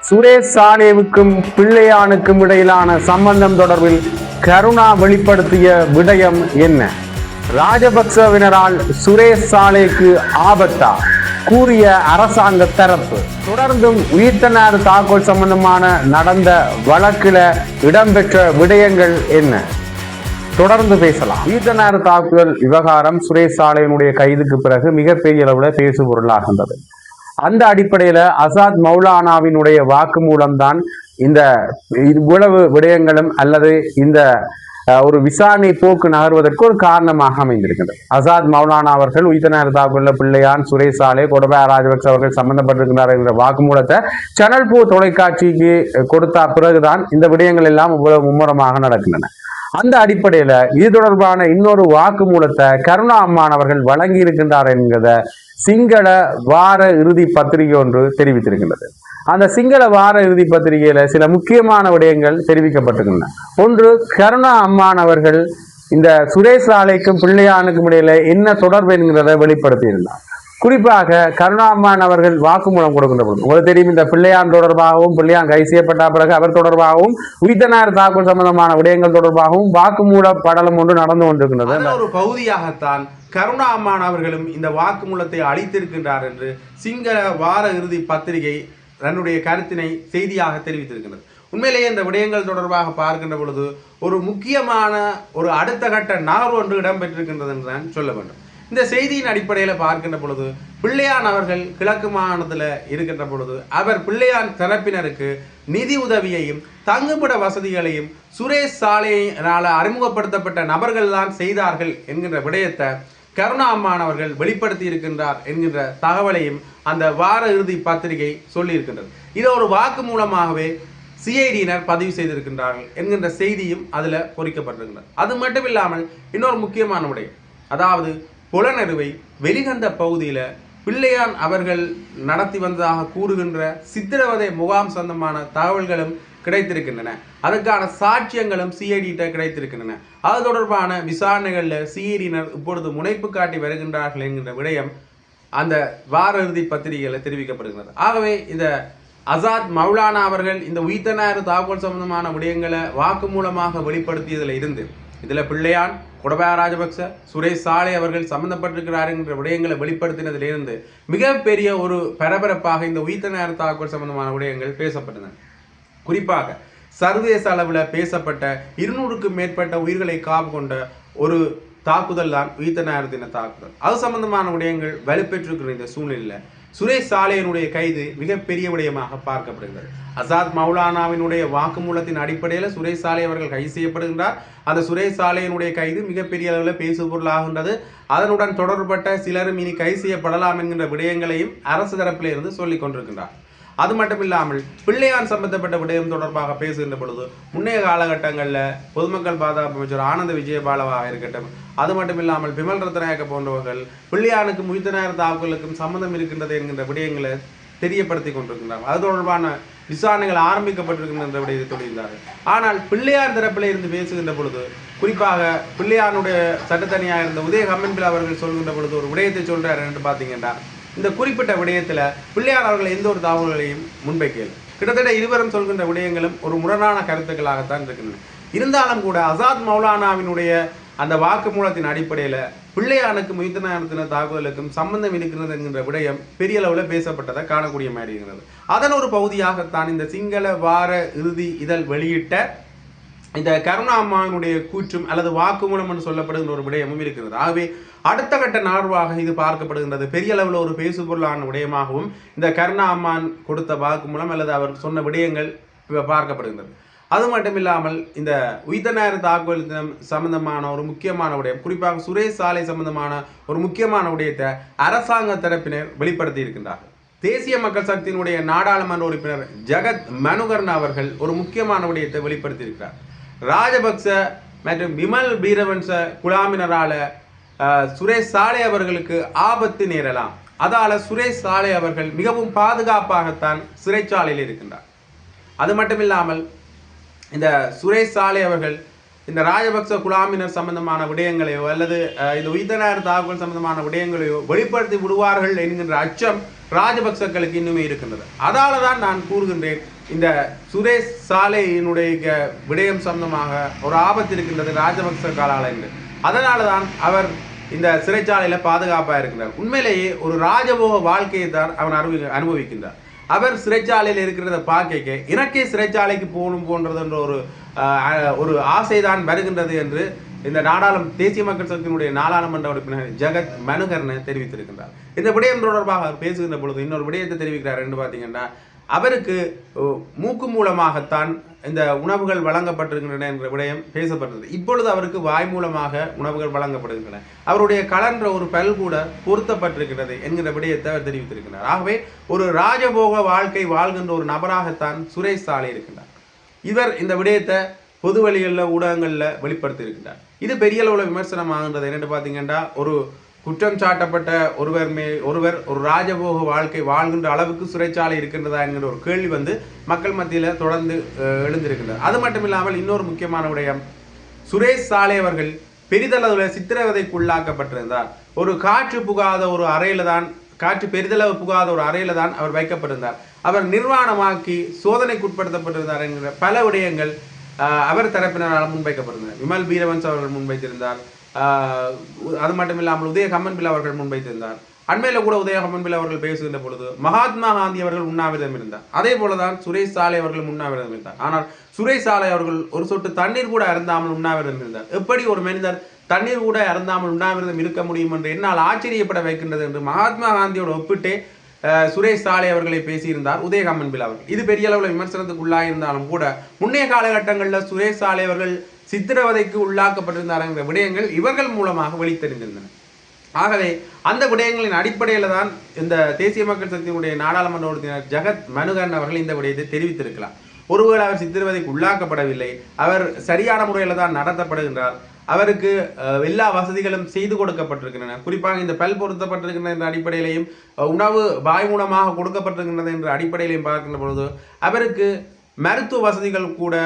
சுரேஷ் சாலேவுக்கும் பிள்ளையானுக்கும் இடையிலான சம்பந்தம் தொடர்பில் கருணா வெளிப்படுத்திய விடயம் என்ன? ராஜபக்சவினரால் சுரேஷ் சாலேக்கு ஆபத்தா கூறிய அரசாங்க தரப்பு. தொடர்ந்தும் உயிர்த்தனார் தாக்குதல் சம்பந்தமான நடந்த வழக்கில இடம்பெற்ற விடயங்கள் என்ன? தொடர்ந்து பேசலாம். உயிர்த்தனார் தாக்குதல் விவகாரம் சுரேஷ் சாலேயினுடைய கைதுக்கு பிறகு மிகப்பெரிய அளவில் பேசு பொருளாகின்றது. அந்த அடிப்படையில அசாத் மௌலானாவினுடைய வாக்குமூலம் தான் இந்த இவ்வளவு விடயங்களும் அல்லது இந்த ஒரு விசாரணை போக்கு நகர்வதற்கு ஒரு காரணமாக அமைந்திருக்கின்றது. அசாத் மௌலானா அவர்கள் உயிர்த்தனார் தாக்குதல் பிள்ளையான் சுரேஷ் சாலே கோடபாய ராஜபக்ச அவர்கள் சம்பந்தப்பட்டிருக்கிறார் என்ற வாக்குமூலத்தை சேனல் பூ தொலைக்காட்சிக்கு கொடுத்த பிறகுதான் இந்த விடயங்கள் எல்லாம் இவ்வளவு மும்முரமாக நடக்கின்றன. அந்த அடிப்படையில இது தொடர்பான இன்னொரு வாக்குமூலத்தை கருணா அம்மான் அவர்கள் வழங்கி இருக்கின்றார் என்கிறத சிங்கள வார இறுதி பத்திரிகை ஒன்று தெரிவித்திருக்கின்றது. அந்த சிங்கள வார இறுதி பத்திரிகையில சில முக்கியமான விடயங்கள் தெரிவிக்கப்பட்டிருக்கின்றன. ஒன்று, கருணா அம்மான் அவர்கள் இந்த சுரேஷ் சாலைக்கும் பிள்ளையானுக்கும் இடையில என்ன தொடர்பு என்கிறத வெளிப்படுத்தியிருந்தார். குறிப்பாக கருணா அம்மான் அவர்கள் வாக்குமூலம் கொடுக்கின்ற பொழுது உங்களுக்கு தெரியும், இந்த பிள்ளையான் தொடர்பாகவும் பிள்ளையான் கை செய்யப்பட்ட பிறகு அவர் தொடர்பாகவும் உயிர்த்தனார் தாக்குதல் சம்பந்தமான விடயங்கள் தொடர்பாகவும் வாக்குமூல படலம் ஒன்று நடந்து கொண்டிருக்கின்றது. ஒரு பகுதியாகத்தான் கருணா அம்மான் அவர்களும் இந்த வாக்குமூலத்தை அளித்திருக்கின்றார் என்று சிங்கள வார இறுதி பத்திரிகை தன்னுடைய கருத்தினை செய்தியாக தெரிவித்திருக்கின்றது. உண்மையிலேயே இந்த விடயங்கள் தொடர்பாக பார்க்கின்ற பொழுது ஒரு முக்கியமான ஒரு அடுத்த கட்ட நகர்வு ஒன்று இடம்பெற்றிருக்கின்றது என்று நான் சொல்ல வேண்டும். இந்த செய்தியின் அடிப்படையில் பார்க்கின்ற பொழுது பிள்ளையான் அவர்கள் கிழக்கு மாகாணத்தில் இருக்கின்ற பொழுது அவர் பிள்ளையான் தரப்பினருக்கு நிதி உதவியையும் தங்குமிட வசதிகளையும் சுரேஷ் சாலையினால் அறிமுகப்படுத்தப்பட்ட நபர்கள் தான் செய்தார்கள் என்கின்ற விடயத்தை கருணா அம்மான் அவர்கள் வெளிப்படுத்தி இருக்கின்றார் என்கின்ற தகவலையும் அந்த வார இறுதி பத்திரிகை சொல்லியிருக்கின்றது. இதை ஒரு வாக்கு மூலமாகவே சிஐடியினர் பதிவு செய்திருக்கின்றார்கள் என்கின்ற செய்தியும் அதில் பொறிக்கப்பட்டிருக்கின்றது. அது மட்டும் இல்லாமல் இன்னொரு முக்கியமான விடயம், அதாவது புலனறுவை வெளிகந்த பகுதியில் பிள்ளையான் அவர்கள் நடத்தி வந்ததாக கூறுகின்ற சித்திரவதை முகாம் சொந்தமான தகவல்களும் கிடைத்திருக்கின்றன. அதற்கான சாட்சியங்களும் சிஐடியிட்ட கிடைத்திருக்கின்றன. அது தொடர்பான விசாரணைகளில் சிஐடியினர் இப்பொழுது முனைப்பு காட்டி வருகின்றார்கள் என்கின்ற விடயம் அந்த வார இறுதி பத்திரிகையில் தெரிவிக்கப்படுகிறது. ஆகவே இந்த அசாத் மௌலானா அவர்கள் இந்த உயிர்த்தனார் தாக்குதல் சம்பந்தமான விடயங்களை வாக்கு மூலமாக வெளிப்படுத்தியதில் இருந்து இதில் பிள்ளையான் கோடபாய ராஜபக்ச சுரேஷ் சாலை அவர்கள் சம்பந்தப்பட்டிருக்கிறார் என்ற விடயங்களை வெளிப்படுத்தினதிலிருந்து மிகப்பெரிய ஒரு பரபரப்பாக இந்த உயிர்த்தனார் தாக்குதல் சம்பந்தமான விடயங்கள் பேசப்பட்டன. குறிப்பாக சர்வதேச அளவில் பேசப்பட்ட 200க்கும் மேற்பட்ட உயிர்களை காவு கொண்ட ஒரு தாக்குதல் தான் உயிர்த்தனார் தின தாக்குதல். அது சம்பந்தமான விடயங்கள் வலுப்பெற்றிருக்கிற இந்த சூழ்நிலையில் சுரேஷ் சாலையினுடைய கைது மிகப்பெரிய விடயமாக பார்க்கப்படுகிறது. அசாத் மௌலானாவினுடைய வாக்குமூலத்தின் அடிப்படையில் சுரேஷ் சாலை அவர்கள் கைது செய்யப்படுகின்றார். அந்த சுரேஷ் சாலையினுடைய கைது மிகப்பெரிய அளவில் பேசு பொருளாகின்றது. அதனுடன் தொடர்பட்ட சிலரும் இனி கைது செய்யப்படலாம் என்கின்ற விடயங்களையும் அரசு தரப்பிலிருந்து சொல்லிக் கொண்டிருக்கின்றார். அது மட்டும் இல்லாமல் பிள்ளையான் சம்பந்தப்பட்ட விடயம் தொடர்பாக பேசுகின்ற பொழுது முன்னைய காலகட்டங்களில் பொதுமக்கள் பாதுகாப்பு அமைச்சர் ஆனந்த விஜயபாலவாக இருக்கட்டும், அது மட்டும் இல்லாமல் பிமல் ரத்நாயக்க போன்றவர்கள் பிள்ளையானுக்கும் உயிர்த்தனார் தாக்குதலுக்கும் சம்பந்தம் இருக்கின்றது என்கின்ற விடயங்களை தெரியப்படுத்தி கொண்டிருக்கின்றார்கள். அது தொடர்பான விசாரணைகள் ஆரம்பிக்கப்பட்டிருக்கின்ற விடயத்தை சொல்லியிருந்தார்கள். ஆனால் பிள்ளையார் தரப்பில் இருந்து பேசுகின்ற பொழுது, குறிப்பாக பிள்ளையானுடைய சட்டத்தனியாக இருந்த உதய கம்மன்பில் அவர்கள் சொல்கின்ற பொழுது ஒரு விடயத்தை சொல்றாரு என்று பார்த்தீங்கன்னா, இந்த குறிப்பிட்ட விடயத்தில் பிள்ளையார் அவர்கள் எந்த ஒரு தகவல்களையும் முன்வைக்கல. கிட்டத்தட்ட இருவரும் சொல்கின்ற விடயங்களும் ஒரு முரணான கருத்துக்களாகத்தான் இருக்கின்றன. இருந்தாலும் கூட அசாத் மௌலானாவினுடைய அந்த வாக்குமூலத்தின் அடிப்படையில் பிள்ளையானுக்கும் உயிர்த்தனார் தாக்குதலுக்கும் சம்பந்தம் இருக்கிறது என்கின்ற விடயம் பெரிய அளவில் பேசப்பட்டதை காணக்கூடிய மாதிரி இருக்கிறது. அதன் ஒரு பகுதியாகத்தான் இந்த சிங்கள வார இறுதி இதழ் வெளியிட்ட இந்த கருணா அம்மானுடைய கூற்றும் அல்லது வாக்குமூலம் என்று சொல்லப்படுகின்ற ஒரு விடயமும் இருக்கிறது. ஆகவே அடுத்த கட்ட நகர்வாக இது பார்க்கப்படுகின்றது. பெரிய அளவில் ஒரு பேசுபொருளான விடயமாகவும் இந்த கருணா அம்மான் கொடுத்த வாக்குமூலம் அல்லது அவர் சொன்ன விடயங்கள் பார்க்கப்படுகின்றது. அது மட்டும் இல்லாமல் இந்த உயிர்த்தனார் தாக்குதல் சம்பந்தமான ஒரு முக்கியமான விடயம், குறிப்பாக சுரேஷ் சாலை சம்பந்தமான ஒரு முக்கியமான விடயத்தை அரசாங்க தரப்பினர் வெளிப்படுத்தி இருக்கின்றார்கள். தேசிய மக்கள் சக்தியினுடைய நாடாளுமன்ற உறுப்பினர் ஜகத் மனுகர்ண அவர்கள் ஒரு முக்கியமான விடயத்தை வெளிப்படுத்தி இருக்கிறார். ராஜபக்ச மற்றும் விமல் வீரவன்ச குழாமினரால சுரேஷ் சாலை அவர்களுக்கு ஆபத்து நேரலாம், அதால சுரேஷ் சாலை அவர்கள் மிகவும் பாதுகாப்பாகத்தான் சிறைச்சாலையில் இருக்கின்றார். அது மட்டும் இல்லாமல் இந்த சுரேஷ் சாலை அவர்கள் இந்த ராஜபக்ச குழாமினர் சம்பந்தமான விடயங்களையோ அல்லது இந்த உயிர்த்தனார் தாக்குதல் சம்பந்தமான விடயங்களையோ வெளிப்படுத்தி விடுவார்கள் என்கின்ற அச்சம் ராஜபக்சக்களுக்கு இன்னுமே இருக்கின்றது. அதால தான் நான் கூறுகின்றேன், இந்த சுரேஷ் சாலையினுடைய விடயம் சம்பந்தமாக ஒரு ஆபத்து இருக்கின்றது ராஜபக்ச காலால் என்று. அதனால தான் அவர் இந்த சிறைச்சாலையில பாதுகாப்பாக இருக்கின்றார். உண்மையிலேயே ஒரு ராஜபோக வாழ்க்கையை தான் அவன் அனுபவிக்கின்றார். அவர் சிறைச்சாலையில் இருக்கிறத பார்க்க எனக்கே சிறைச்சாலைக்கு போகணும் போன்றது என்ற ஒரு ஆசைதான் வருகின்றது என்று இந்த தேசிய மக்கள் சக்தியினுடைய நாடாளுமன்ற உறுப்பினர் ஜெகத் மனுகர்னு தெரிவித்திருக்கின்றார். இந்த விடயம் தொடர்பாக அவர் பேசுகின்ற பொழுது இன்னொரு விடயத்தை தெரிவிக்கிறார் என்று பார்த்தீங்கன்னா, அவருக்கு மூக்கு மூலமாகத்தான் இந்த உணவுகள் வழங்கப்பட்டிருக்கின்றன என்ற விடயம் பேசப்பட்டது. இப்பொழுது அவருக்கு வாய் மூலமாக உணவுகள் வழங்கப்படுகின்றன. அவருடைய கலன்ற ஒரு பல் கூட பொருத்தப்பட்டிருக்கிறது என்கிற விடயத்தை அவர் தெரிவித்திருக்கிறார். ஆகவே ஒரு ராஜபோக வாழ்க்கை வாழ்கின்ற ஒரு நபராகத்தான் சுரேஷ் சாலை இருக்கின்றார். இவர் இந்த விடயத்தை பொது வழிகளில் ஊடகங்களில் வெளிப்படுத்தி இருக்கின்றார். இது பெரிய அளவில் விமர்சனமாகின்றது. என்னென்னு பார்த்தீங்கன்னா, ஒரு குற்றம் சாட்டப்பட்ட ஒருவர் ஒரு ராஜபோக வாழ்க்கை வாழ்கின்ற அளவுக்கு சிறைச்சாலை இருக்கின்றதா என்கிற ஒரு கேள்வி மக்கள் மத்தியில் தொடர்ந்து எழுந்திருக்கின்றது. அது மட்டும் இல்லாமல் இன்னொரு முக்கியமான விடயம், சுரேஷ் சாலை அவர்கள் பெரிதளவில் சித்திரவதைக்கு உள்ளாக்கப்பட்டிருந்தார். ஒரு காற்று பெரிதளவு புகாத ஒரு அறையில தான் அவர் வைக்கப்பட்டிருந்தார். அவர் நிர்வாணமாக்கி சோதனைக்கு உட்படுத்தப்பட்டிருந்தார் என்கிற பல விடயங்கள் அவர் தரப்பினரால் முன்வைக்கப்பட்டிருந்தார். விமல் வீரவன்ஸ் அவர்கள் முன்வைத்திருந்தார். அது மட்டும் இல்லாமல் உதய கம்மன்பில் அவர்கள் முன்வைத்திருந்தார். அண்மையில கூட உதய கம்மன்பில் அவர்கள் பேசுகின்ற பொழுது மகாத்மா காந்தி அவர்கள் உண்ணாவிரதம் இருந்தார். அதே போலதான் சுரேஷ் சாலை அவர்கள் உண்ணாவிரதம் இருந்தார். ஆனால் சுரேஷ் சாலை அவர்கள் ஒரு சொட்டு தண்ணீர் கூட அருந்தாமல் உண்ணாவிரதம் இருந்தார். எப்படி ஒரு மனிதர் தண்ணீர் கூட அருந்தாமல் உண்ணாவிரதம் இருக்க முடியும் என்று என்னால் ஆச்சரியப்பட வைக்கின்றது என்று மகாத்மா காந்தியோட ஒப்பிட்டே சுரேஷ் சாலை அவர்களை பேசியிருந்தார் உதய கம்மன்பில் அவர்கள். இது பெரிய அளவில் விமர்சனத்துக்கு உள்ளாயிருந்தாலும் கூட முன்னைய காலகட்டங்களில் சுரேஷ் சாலை அவர்கள் சித்திரவதைக்கு உள்ளாக்கப்பட்டிருந்தார் என்ற விடயங்கள் இவர்கள் மூலமாக வெளித்தெரிந்திருந்தன. ஆகவே அந்த விடயங்களின் அடிப்படையில் தான் இந்த தேசிய மக்கள் சக்தியினுடைய நாடாளுமன்ற உறுப்பினர் ஜெகத் மனுகரன் அவர்கள் இந்த விடயத்தை தெரிவித்திருக்கலாம். ஒருவேளை அவர் சித்திரவதைக்கு உள்ளாக்கப்படவில்லை, அவர் சரியான முறையில் தான் நடத்தப்படுகின்றார், அவருக்கு எல்லா வசதிகளும் செய்து கொடுக்கப்பட்டிருக்கின்றன, குறிப்பாக இந்த பல் பொருத்தப்பட்டிருக்கின்ற என்ற அடிப்படையிலையும் உணவு வாய் மூலமாக கொடுக்கப்பட்டிருக்கின்றது என்ற அடிப்படையிலையும் பார்க்கின்ற பொழுது அவருக்கு மருத்துவ வசதிகள் கூட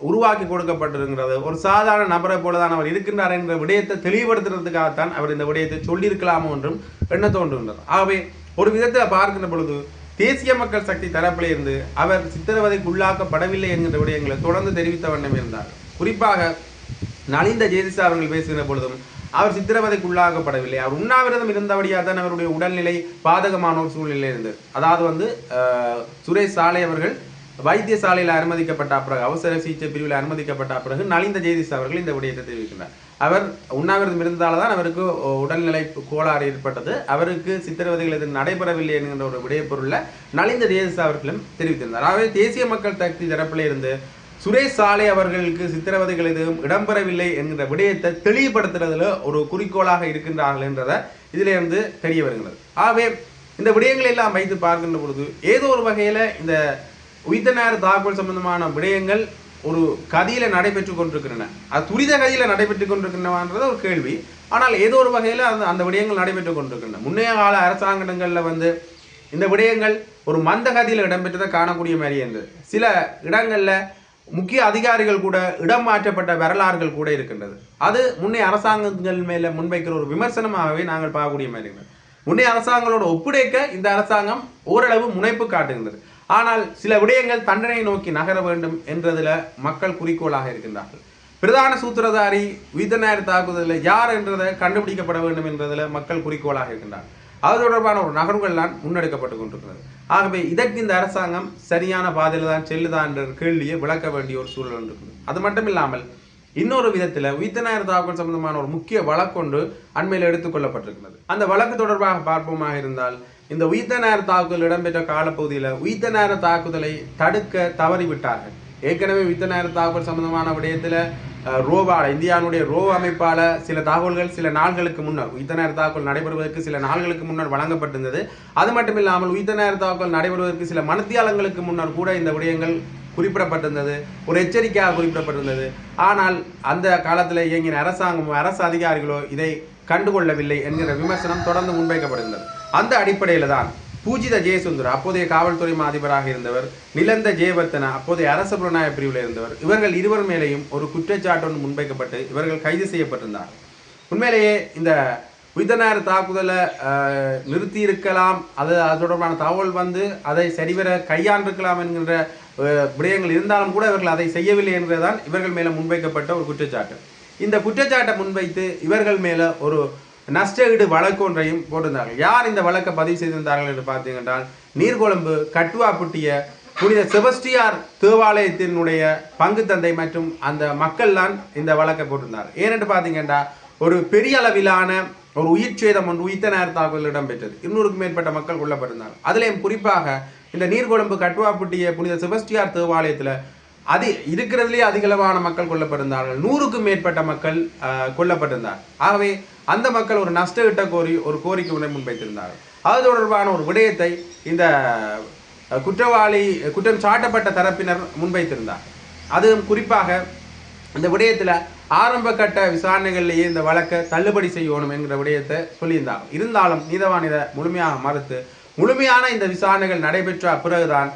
உருவாக்கி கொடுக்கப்பட்டிருக்கிறது. ஒரு சாதாரண நபரை போலதான் அவர் இருக்கின்றார் என்ற விடயத்தை தெளிவுபடுத்துறதுக்காகத்தான் அவர் இந்த விடயத்தை சொல்லியிருக்கலாமோ என்றும் எண்ண தோன்றுகின்றது. ஆகவே ஒரு விதத்தில் பார்க்கின்ற பொழுது தேசிய மக்கள் சக்தி தரப்பில் இருந்து அவர் சித்திரவதைக்கு உள்ளாக்கப்படவில்லை என்கின்ற விடயங்களை தொடர்ந்து தெரிவித்த வண்ணம் இருந்தார். குறிப்பாக நலிந்த ஜெயதிசா அவர்கள் பேசுகிற பொழுதும் அவர் சித்திரவதைக்கு உள்ளாக்கப்படவில்லை, அவர் உண்ணாவிரதம் இருந்தபடியாக தான் அவருடைய உடல்நிலை பாதகமான ஒரு சூழ்நிலை இருந்தது. அதாவது சுரேஷ் சாலை அவர்கள் வைத்தியசாலையில் அனுமதிக்கப்பட்ட பிறகு, அவசர சிகிச்சை பிரிவில் அனுமதிக்கப்பட்ட பிறகு நலிந்த ஜெயதிசா அவர்கள் இந்த விடயத்தை தெரிவிக்கின்றார். அவர் உண்ணாவிரதம் இருந்ததால் தான் அவருக்கு உடல்நிலை கோளாறு ஏற்பட்டது, அவருக்கு சித்திரவதைகள் எதுவும் நடைபெறவில்லை என்கின்ற ஒரு விடயப்பொருளில் நலிந்த ஜெயதிசா அவர்களும் தெரிவித்திருந்தார். ஆகவே தேசிய மக்கள் சக்தி தரப்பில் இருந்து சுரேஷ் சாலை அவர்களுக்கு சித்திரவதைகள் எதுவும் இடம்பெறவில்லை என்கிற விடயத்தை தெளிவுபடுத்துறதுல ஒரு குறிக்கோளாக இருக்கின்றார்கள் என்றதை இதிலிருந்து தெரிய வருகிறது. ஆகவே இந்த விடயங்களை எல்லாம் வைத்து பார்க்கின்ற பொழுது ஏதோ ஒரு வகையில் இந்த உயிர்த்த நேர தாக்குதல் சம்பந்தமான விடயங்கள் ஒரு கதியில நடைபெற்று கொண்டிருக்கின்றன. அது துரித கதியில நடைபெற்று கொண்டிருக்கின்றன ஒரு கேள்வி. ஆனால் ஏதோ ஒரு வகையில் அந்த விடயங்கள் நடைபெற்று கொண்டிருக்கின்றன. முன்னைய கால அரசாங்கங்களில் இந்த விடயங்கள் ஒரு மந்த கதியில் இடம்பெற்றதை காணக்கூடிய மாதிரி இருந்தது. சில இடங்களில் முக்கிய அதிகாரிகள் கூட இடம் மாற்றப்பட்ட வரலாறுகள் கூட இருக்கின்றது. அது முன்னைய அரசாங்கங்கள் மேல முன்வைக்கிற ஒரு விமர்சனமாகவே நாங்கள் பார்க்கக்கூடிய மாதிரி இருந்தது. முன்னைய அரசாங்கங்களோட ஒப்படைக்க இந்த அரசாங்கம் ஓரளவு முனைப்பு காட்டுகின்றது. ஆனால் சில விடயங்கள் தண்டனை நோக்கி நகர வேண்டும் என்றதில் மக்கள் குறிக்கோளாக இருக்கின்றார்கள். பிரதான சூத்திரதாரி உயிர்த்த நேர தாக்குதலில் யார் என்றதை கண்டுபிடிக்கப்பட வேண்டும் என்றதில் மக்கள் குறிக்கோளாக இருக்கின்றார்கள். அது தொடர்பான ஒரு நகர்வுகள் முன்னெடுக்கப்பட்டு கொண்டிருக்கிறது. ஆகவே இதற்கு இந்த அரசாங்கம் சரியான பாதையில் தான் செல்லுதா என்ற கேள்வியை விளக்க வேண்டிய ஒரு சூழல் இருக்குது. அது மட்டும் இல்லாமல் இன்னொரு விதத்தில் உயிர்த்த நேர தாக்குதல் சம்பந்தமான ஒரு முக்கிய வழக்கொன்று அண்மையில் எடுத்துக்கொள்ளப்பட்டிருக்கிறது. அந்த வழக்கு தொடர்பாக பார்ப்போமாக இருந்தால், இந்த உயிர்த்த நேர தாக்குதல் இடம்பெற்ற காலப்பகுதியில் உயிர்த்த நேர தாக்குதலை தடுக்க தவறிவிட்டார்கள். ஏற்கனவே உயிர்த்த நேர தாக்குதல் சம்பந்தமான விடயத்தில் இந்தியாவுடைய ரோ அமைப்பால் சில தகவல்கள் சில நாள்களுக்கு முன்னர் உயிர்த்த நேர தாக்குதல் நடைபெறுவதற்கு சில நாள்களுக்கு முன்னர் வழங்கப்பட்டிருந்தது. அது மட்டும் இல்லாமல் உயிர்த்த நேர தாக்குதல் நடைபெறுவதற்கு சில மணித்தியாலங்களுக்கு முன்னர் கூட இந்த விடயங்கள் குறிப்பிடப்பட்டிருந்தது, ஒரு எச்சரிக்கையாக குறிப்பிடப்பட்டிருந்தது. ஆனால் அந்த காலத்தில் இயங்கின அரசாங்கமோ அரசு அதிகாரிகளோ இதை கண்டுகொள்ளவில்லை என்கிற விமர்சனம் தொடர்ந்து முன்வைக்கப்படுகின்றது. அந்த அடிப்படையில் தான் பூஜித ஜெயசுந்தர் அப்போதைய காவல்துறை அதிபராக இருந்தவர், நிலந்த ஜெயவர்த்தன அப்போதைய அரசு புலனாய்வு பிரிவில் இருந்தவர், இவர்கள் இருவர் மேலேயும் ஒரு குற்றச்சாட்டு ஒன்று முன்வைக்கப்பட்டு இவர்கள் கைது செய்யப்பட்டிருந்தார். உண்மையிலேயே இந்த உயிர்த்த தாக்குதலை நிறுத்தி இருக்கலாம், அது தொடர்பான தகவல் வந்து அதை சரிவர கையாண்டிருக்கலாம் என்கின்ற விடயங்கள் இருந்தாலும் கூட இவர்கள் அதை செய்யவில்லை என்றுதான் இவர்கள் மேலே முன்வைக்கப்பட்ட ஒரு குற்றச்சாட்டு. இந்த குற்றச்சாட்டை முன்வைத்து இவர்கள் மேலே ஒரு நஷ்டஈடு வழக்கு ஒன்றையும் போட்டிருந்தார்கள். யார் இந்த வழக்கை பதிவு செய்திருந்தார்கள் என்று பார்த்தீங்கன்றால், நீர்கொழும்பு கட்டுவாப்புட்டிய புனித செபஸ்டியார் தேவாலயத்தினுடைய பங்கு தந்தை மற்றும் அந்த மக்கள் தான் இந்த வழக்கை போட்டிருந்தார். ஏனென்று பார்த்தீங்கன்னா, ஒரு பெரிய அளவிலான ஒரு உயிர் சேதம் ஒன்று உயிர்த்த தாக்குதல் இடம்பெற்றது. 200க்கும் மேற்பட்ட மக்கள் கொல்லப்பட்டிருந்தார்கள். அதிலேயும் குறிப்பாக இந்த நீர்கொழும்பு கட்டுவாப்புட்டிய புனித செபஸ்டியார் தேவாலயத்தில் இருக்கிறதுலேயே அதிகளவான மக்கள் கொல்லப்பட்டிருந்தார்கள். 100க்கும் மேற்பட்ட மக்கள் கொல்லப்பட்டிருந்தார். ஆகவே அந்த மக்கள் ஒரு நஷ்டஈட்ட கோரி ஒரு கோரிக்கை ஒன்றை முன்வைத்திருந்தார்கள். அது தொடர்பான ஒரு விடயத்தை இந்த குற்றம் சாட்டப்பட்ட தரப்பினர் முன்வைத்திருந்தார். அதுவும் குறிப்பாக இந்த விடயத்தில் ஆரம்ப கட்ட விசாரணைகளிலேயே இந்த வழக்கை தள்ளுபடி செய்யணும் என்கிற விடயத்தை சொல்லியிருந்தாங்க. இருந்தாலும் நீதவான் இதை முழுமையாக மறுத்து, முழுமையான இந்த விசாரணைகள் நடைபெற்ற பிறகுதான்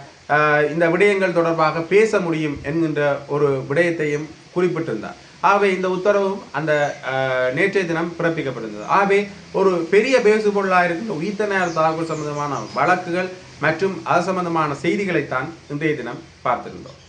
இந்த விடயங்கள் தொடர்பாக பேச முடியும் என்கின்ற ஒரு விடயத்தையும் குறிப்பிட்டிருந்தார். ஆகவே இந்த உத்தரவும் அந்த நேற்றைய தினம் பிறப்பிக்கப்பட்டிருந்தது. ஆகவே ஒரு பெரிய பேசுபொருளாக இருக்கின்ற உயிர்த்த தாக்குதல் சம்பந்தமான வழக்குகள் மற்றும் அது சம்பந்தமான செய்திகளைத்தான் இன்றைய தினம் பார்த்திருந்தோம்.